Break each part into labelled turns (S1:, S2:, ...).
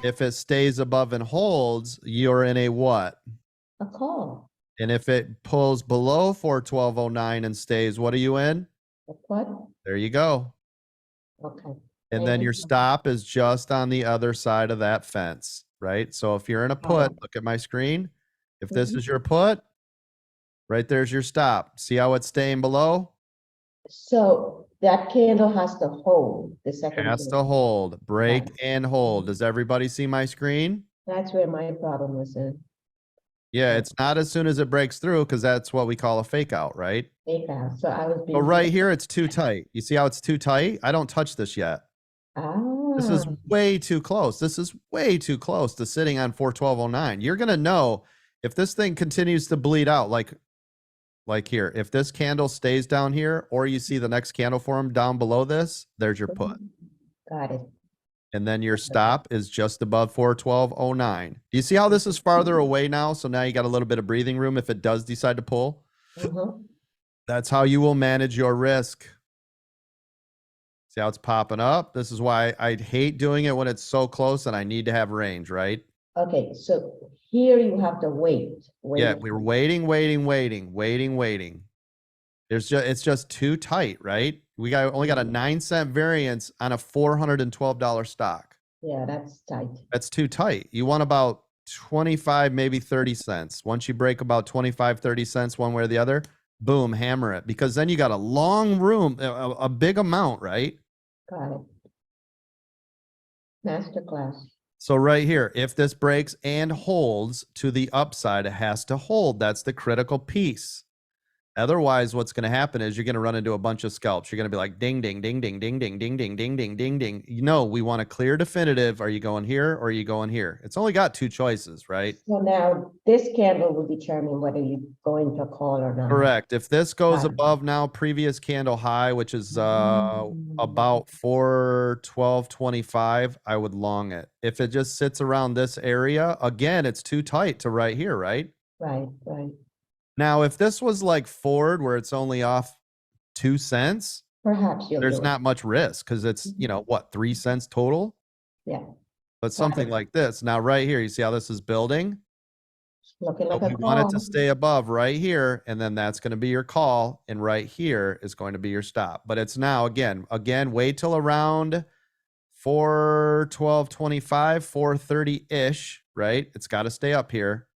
S1: If it stays above and holds, you're in a what?
S2: A call.
S1: And if it pulls below 412.09 and stays, what are you in?
S2: A what?
S1: There you go.
S2: Okay.
S1: And
S2: Thank
S1: then
S2: you
S1: your
S2: so much.
S1: stop is just on the other side of that fence, right? So if you're in a put, look at my screen. If this
S2: Mhm.
S1: is your put, right there's your stop. See how it's staying below?
S2: So that candle has to hold the second
S1: Has to
S2: candle.
S1: hold, break
S2: Right.
S1: and hold. Does everybody see my screen?
S2: That's where my problem was in.
S1: Yeah,
S2: Right.
S1: it's not as soon as it breaks through because that's what we call a fake out, right?
S2: Fake out. So I was
S1: But
S2: being.
S1: right here, it's too tight. You see how it's too tight? I don't touch this yet. This is
S2: Ah,
S1: way too close. This is way too close to sitting on 412.09. You're going to know if this thing continues to bleed out, like here, if this candle stays down here, or you see the next candle form down below this, there's your put.
S2: got it.
S1: And then your stop is just above 412.09. Do you see how this is farther away now? So now you got a little bit of breathing room if it does decide to pull. That's how you will manage your risk. See how it's popping up? This is why I hate doing it when it's so close and I need to have range, right?
S2: Okay, so here you have to wait.
S1: Yeah, we were waiting. It's just too tight, right? We only got a 9-cent variance on a $412 stock.
S2: Yeah, that's tight.
S1: That's too tight. You want about 25, maybe 30 cents. Once you break about 25, 30 cents one way or the other, boom, hammer it. Because then you got a long room, a big amount, right?
S2: Got it. Masterclass.
S1: So right here, if this breaks and holds to the upside, it has to hold. That's the critical piece. Otherwise, what's going to happen is you're going to run into a bunch of scalps. You're going to be like, ding, ding, ding, ding, ding, ding, ding, ding, ding, ding, ding, ding. You know, we want a clear definitive. Are you going here or are you going here? It's only got two choices, right?
S2: So now this candle will determine whether you're going to call or not.
S1: Correct. If this goes
S2: Got it.
S1: above now previous candle high, which is about 412.25, I would long it. If it just sits around this area, again, it's too tight to right here, right?
S2: Right, right.
S1: Now, if this was like Ford where it's only off 2 cents,
S2: Perhaps you'll
S1: there's
S2: do it.
S1: not much risk because it's, what, 3 cents total?
S2: Yeah,
S1: But something like this. Now, right here, you see how this is building?
S2: looking like
S1: So
S2: a
S1: we want it
S2: call.
S1: to stay above right here, and then that's going to be your call, and right here is going to be your stop. But it's now again, wait till around 412.25, 430-ish, right? It's got to stay up here.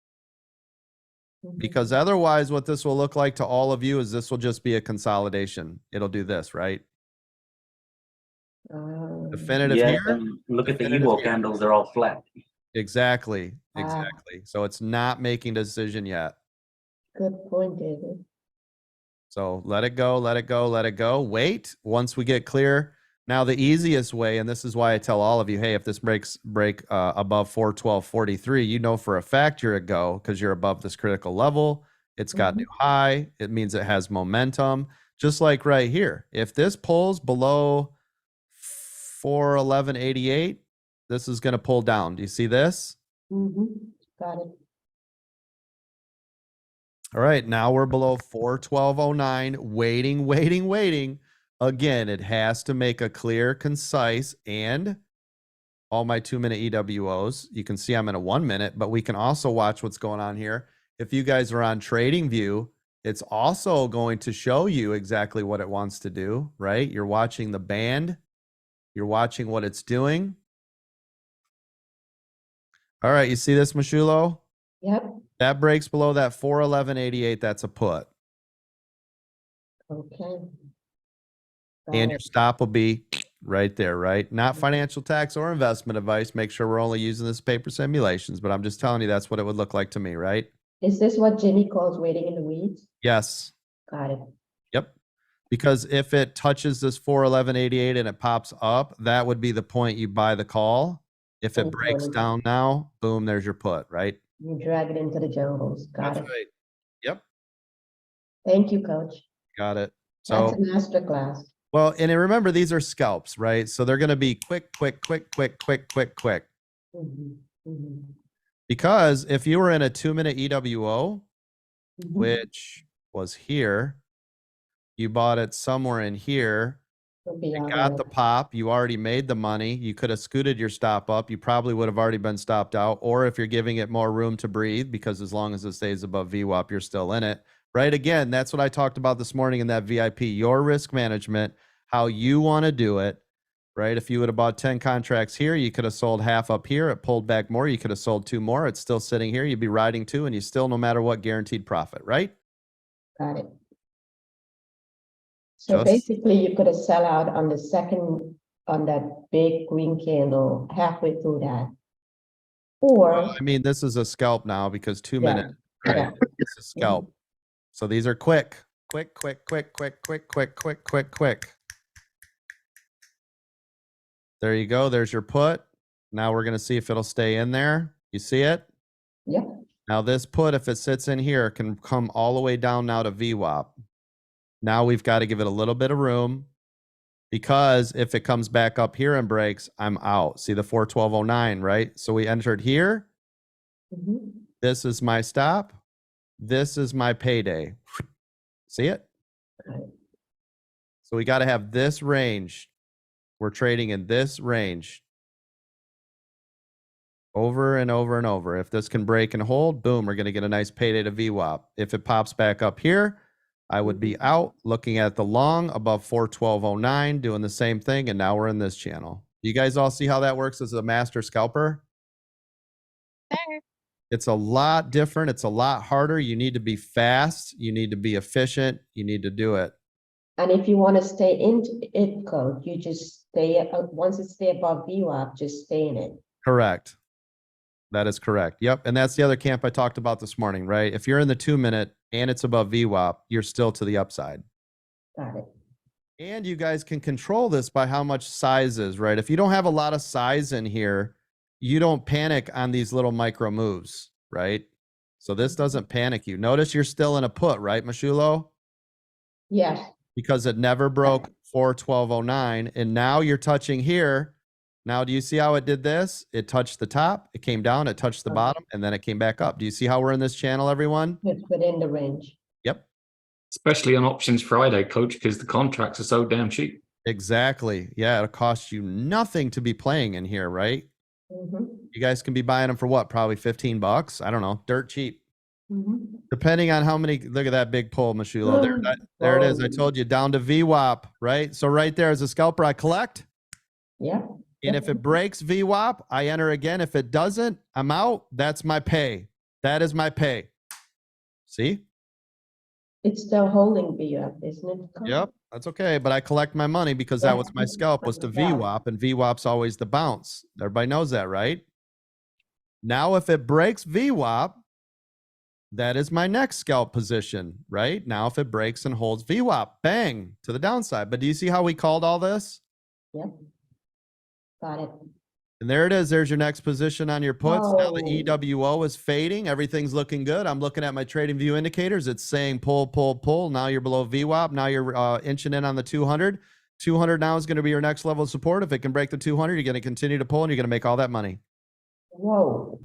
S1: Because otherwise, what this will look like to all of you is this will just be a consolidation. It'll do this, right? Definitive
S3: Yeah,
S1: here.
S3: and look at the
S1: definitive
S3: Evo
S1: here.
S3: candles, they're all flat.
S1: Exactly. Exactly. So it's not making a decision yet.
S2: Good point, David.
S1: So let it go, let it go, let it go. Wait, once we get clear. Now the easiest way, and this is why I tell all of you, hey, if this break above 412.43, you know for a fact you're a go because you're above this critical level. It's got new high. It means it has momentum. Just like right here. If this pulls below 411.88, this is going to pull down. Do you see this?
S2: Got it.
S1: All right, now we're below 412.09, waiting. Again, it has to make a clear, concise, and all my 2-minute EWOs. You can see I'm in a 1 minute, but we can also watch what's going on here. If you guys are on TradingView, it's also going to show you exactly what it wants to do, right? You're watching the band. You're watching what it's doing. All right, you see this, Mashulo?
S2: Yep.
S1: That breaks below that 411.88. That's a put.
S2: Okay.
S1: And your stop will be right there, right? Not financial tax or investment advice. Make sure we're only using this paper simulations, but I'm just telling you that's what it would look like to me, right?
S2: Is this what Jimmy calls waiting in the weeds?
S1: Yes.
S2: Got it.
S1: Yep. Because if it touches this 411.88 and it pops up, that would be the point you buy the call. If it breaks down now, boom, there's your put, right?
S2: You drag it into the jungles. Got
S1: That's
S2: it.
S1: right. Yep.
S2: Thank you, Coach.
S1: Got it.
S2: That's
S1: So
S2: a master class.
S1: well, and remember, these are scalps, right? So they're going to be quick. Because if you were in a 2-minute EWO, which was here, you bought it somewhere in here,
S2: Would be
S1: You
S2: all
S1: got
S2: right.
S1: the pop. You already made the money. You could have scooted your stop up. You probably would have already been stopped out. Or if you're giving it more room to breathe, because as long as it stays above VWAP, you're still in it. Right? Again, that's what I talked about this morning in that VIP. Your risk management, how you want to do it. Right? If you would have bought 10 contracts here, you could have sold half up here. It pulled back more. You could have sold 2 more. It's still sitting here. You'd be riding 2, and you still, no matter what, guaranteed profit. Right?
S2: Got it. So basically, you could have sell out on the second, on that big green candle halfway through that. Or,
S1: I mean, this is a scalp now because 2
S2: yeah,
S1: minutes, right?
S2: yeah.
S1: It's a scalp. So these are quick. Quick. There you go. There's your put. Now we're going to see if it'll stay in there. You see it?
S2: Yep.
S1: Now this put, if it sits in here, can come all the way down now to VWAP. Now we've got to give it a little bit of room, because if it comes back up here and breaks, I'm out. See the 412.09, right? So we entered here.
S2: Mhm.
S1: This is my stop. This is my payday. See it?
S2: Right.
S1: So we got to have this range. We're trading in this range over and over and over. If this can break and hold, boom, we're going to get a nice payday to VWAP. If it pops back up here, I would be out looking at the long above 412.09, doing the same thing. And now we're in this channel. You guys all see how that works as a master scalper? It's a lot different. It's a lot harder. You need to be fast. You need to be efficient. You need to do it.
S2: And if you want to stay in it code, you just stay, once it stay above VWAP, just stay in it.
S1: Correct. That is correct. Yep. And that's the other camp I talked about this morning, right? If you're in the 2 minute and it's above VWAP, you're still to the upside.
S2: Got it.
S1: And you guys can control this by how much size is, right? If you don't have a lot of size in here, you don't panic on these little micro moves, right? So this doesn't panic you. Notice you're still in a put, right, Mashulo?
S2: Yes.
S1: Because it never broke 412.09. And now you're touching here. Now, do you see how it did this? It touched the top, it came down, it touched the bottom, and then it came back up. Do you see how we're in this channel, everyone?
S2: It's within the range.
S1: Yep.
S3: Especially on Options Friday, Coach, because the contracts are so damn cheap.
S1: Exactly. Yeah, it'll cost you nothing to be playing in here, right?
S2: Mm-hmm.
S1: You guys can be buying them for what? Probably $15. I don't know. Dirt cheap.
S2: Mm-hmm.
S1: Depending on how many. Look at that big pull, Mashulo. There it is. I told you, down to VWAP, right? So right there as a scalper, I collect.
S2: Yeah.
S1: And if it breaks VWAP, I enter again. If it doesn't, I'm out. That's my pay. That is my pay. See?
S2: It's still holding VWAP, isn't it?
S1: Yep. That's okay. But I collect my money because that was my scalp, was to VWAP, and VWAP's always the bounce. Everybody knows that, right? Now, if it breaks VWAP, that is my next scalp position, right? Now, if it breaks and holds VWAP, bang, to the downside. But do you see how we called all this?
S2: Yep. Got it.
S1: And there it is. There's your next position on your puts. Now the
S2: Oh.
S1: EWO is fading. Everything's looking good. I'm looking at my trading view indicators. It's saying pull, pull, pull. Now you're below VWAP. Now you're inching in on the 200. 200 now is going to be your next level of support. If it can break the 200, you're going to continue to pull and you're going to make all that money.
S2: Whoa.